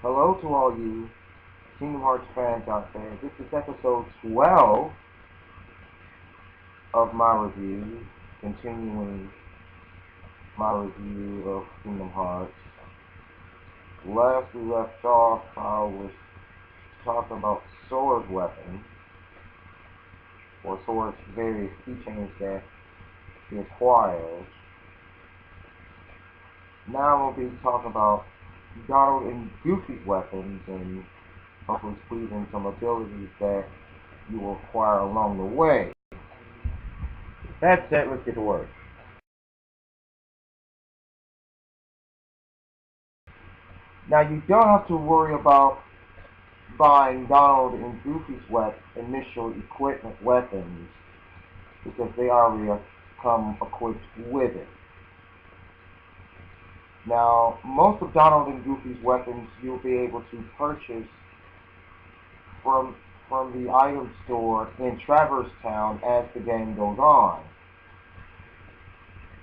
Hello to all you Kingdom Hearts fans out there. This is episode 12 of my review, continuing my review of Kingdom Hearts. Last we left off, I was talking about sword weapons, or sword's various keychains that he acquires. Now we'll be talking about Donald and Goofy's weapons and hopefully squeezing some abilities that you will acquire along the way. That said, let's get to work. Now you don't have to worry about buying Donald and Goofy's initial equipment weapons because they already come equipped with it. Now, most of Donald and Goofy's weapons you'll be able to purchase from the item store in Traverse Town as the game goes on.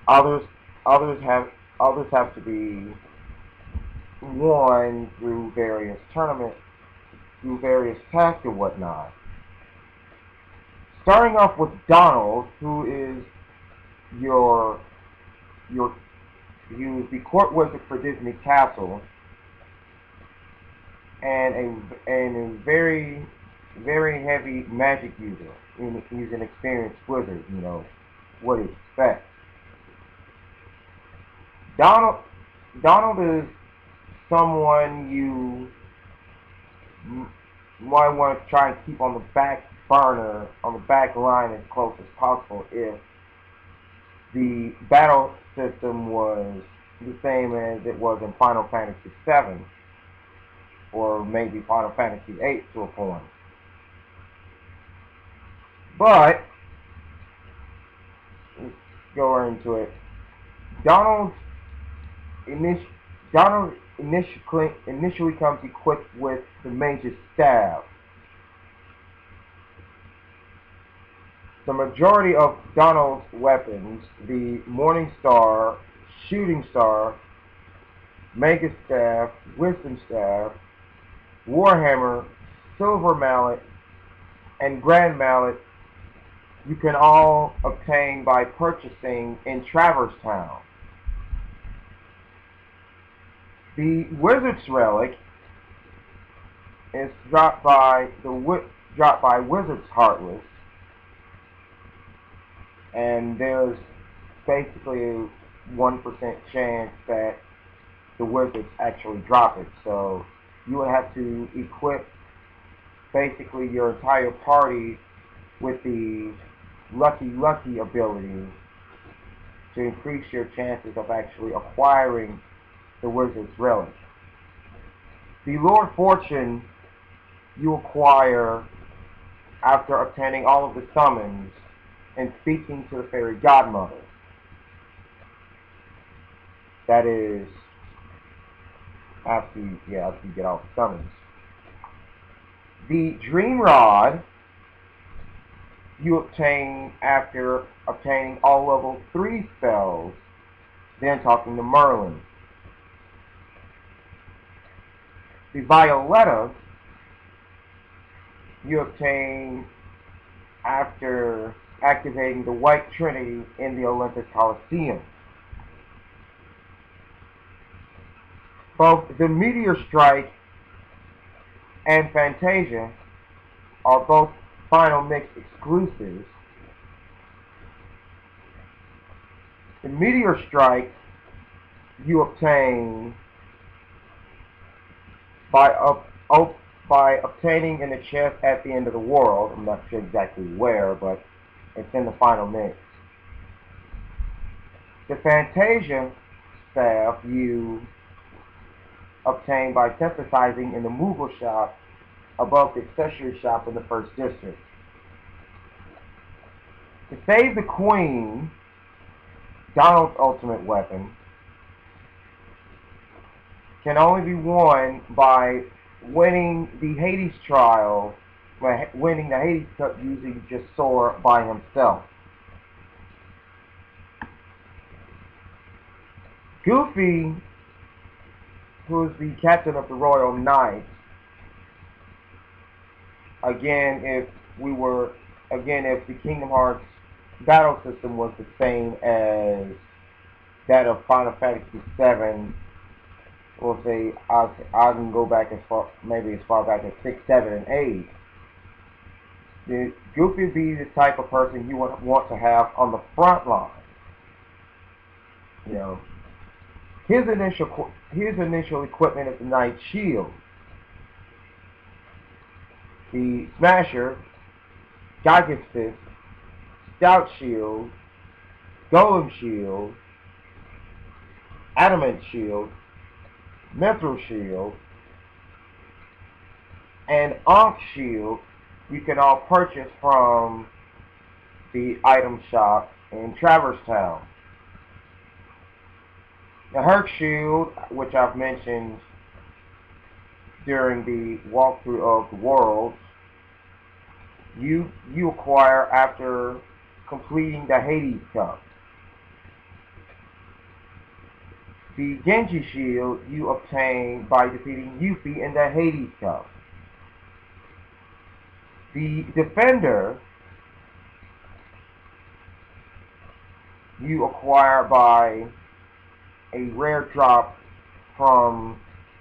Others have to be won through various tournaments, through various tasks and whatnot. Starting off with Donald, who is he was the court wizard for Disney Castle, and a very heavy magic user. He's an experienced wizard, what to expect. Donald is someone you might want to try and keep on the back burner, on the back line as close as possible if the battle system was the same as it was in Final Fantasy VII, or maybe Final Fantasy VIII to a point. But, let's go right into it. Donald initially comes equipped with the Mage's Staff. The majority of Donald's weapons, the Morning Star, Shooting Star, Mage's Staff, Wisdom Staff, Warhammer, Silver Mallet, and Grand Mallet, you can all obtain by purchasing in Traverse Town. The Wizard's Relic is dropped by Wizard's Heartless, and there's basically a 1% chance that the Wizards actually drop it. So you would have to equip basically your entire party with the Lucky ability to increase your chances of actually acquiring the Wizard's Relic. The Lord Fortune you acquire after obtaining all of the summons and speaking to the Fairy Godmother. That is, after you get all the summons. The Dream Rod you obtain after obtaining all level 3 spells, then talking to Merlin. The Violetta you obtain after activating the White Trinity in the Olympic Coliseum. Both the Meteor Strike and Fantasia are both Final Mix exclusives. The Meteor Strike you obtain by obtaining in the chest at the end of the world. I'm not sure exactly where, but it's in the Final Mix. The Fantasia staff you obtain by synthesizing in the Moogle shop above the accessory shop in the first district. To save the Queen, Donald's ultimate weapon can only be won by winning the Hades trial, by winning the Hades Cup using just Sora by himself. Goofy who is the captain of the Royal Knights. Again, if the Kingdom Hearts battle system was the same as that of Final Fantasy VII, we'll say I can go back maybe as far back as 6, 7, and 8. Goofy would be the type of person you would want to have on the front line. You know, his initial equipment is the Knight Shield, the Smasher, Gigas Fist, Stout Shield, Golem Shield, Adamant Shield, Mithril Shield, and Ankh Shield. You can all purchase from the item shop in Traverse Town. The Herc Shield, which I've mentioned during the walkthrough of the world, you acquire after completing the Hades Cup. The Genji Shield you obtain by defeating Yuffie in the Hades Cup. The Defender you acquire by a rare drop from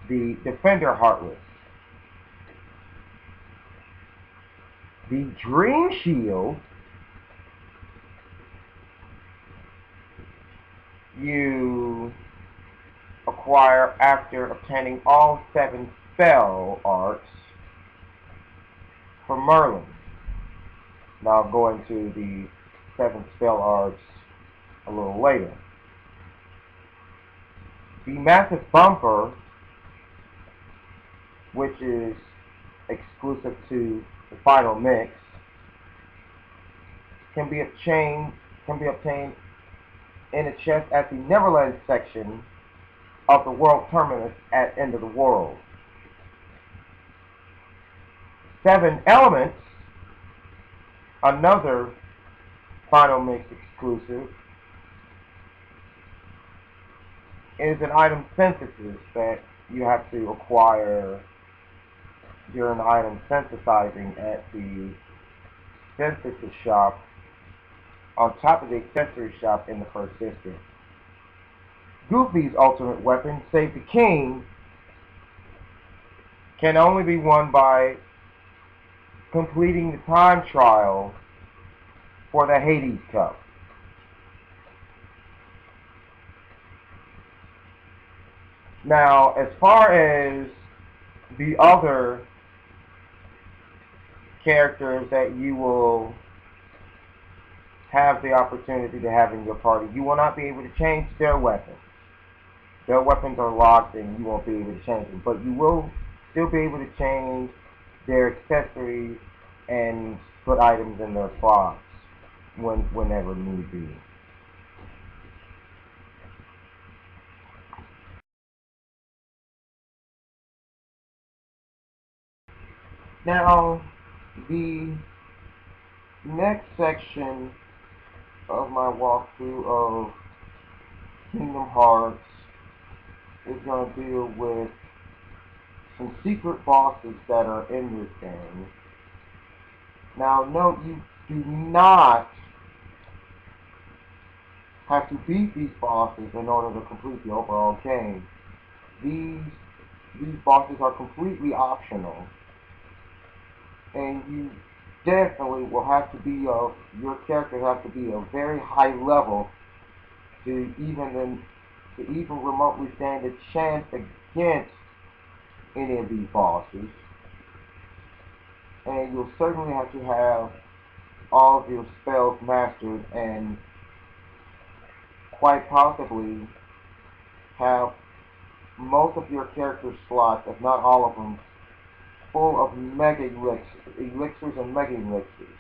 the Defender Heartless. The Dream Shield you acquire after obtaining all 7 spell arts from Merlin. Now I'll go into the 7 spell arts a little later. The Massive Bumper, which is exclusive to the final mix, can be obtained in a chest at the Neverland section of the World Terminus at End of the World. 7 Elements, another final mix exclusive, is an item synthesis that you have to acquire during the item synthesizing at the synthesis shop on top of the accessory shop in the first district. Goofy's ultimate weapon, Save the King, can only be won by completing the time trial for the Hades Cup. Now, as far as the other characters that you will have the opportunity to have in your party, you will not be able to change their weapons. Their weapons are locked and you won't be able to change them, but you will still be able to change their accessories and put items in their slots whenever need be. Now, the next section of my walkthrough of Kingdom Hearts is going to deal with some secret bosses that are in this game. Now, note, you do not have to beat these bosses in order to complete the overall game. These bosses are completely optional, and you definitely will have to be your character has to be a very high level to even remotely stand a chance against any of these bosses. And you'll certainly have to have all of your spells mastered and quite possibly have most of your character slots, if not all of them, full of mega elixirs and mega elixirs.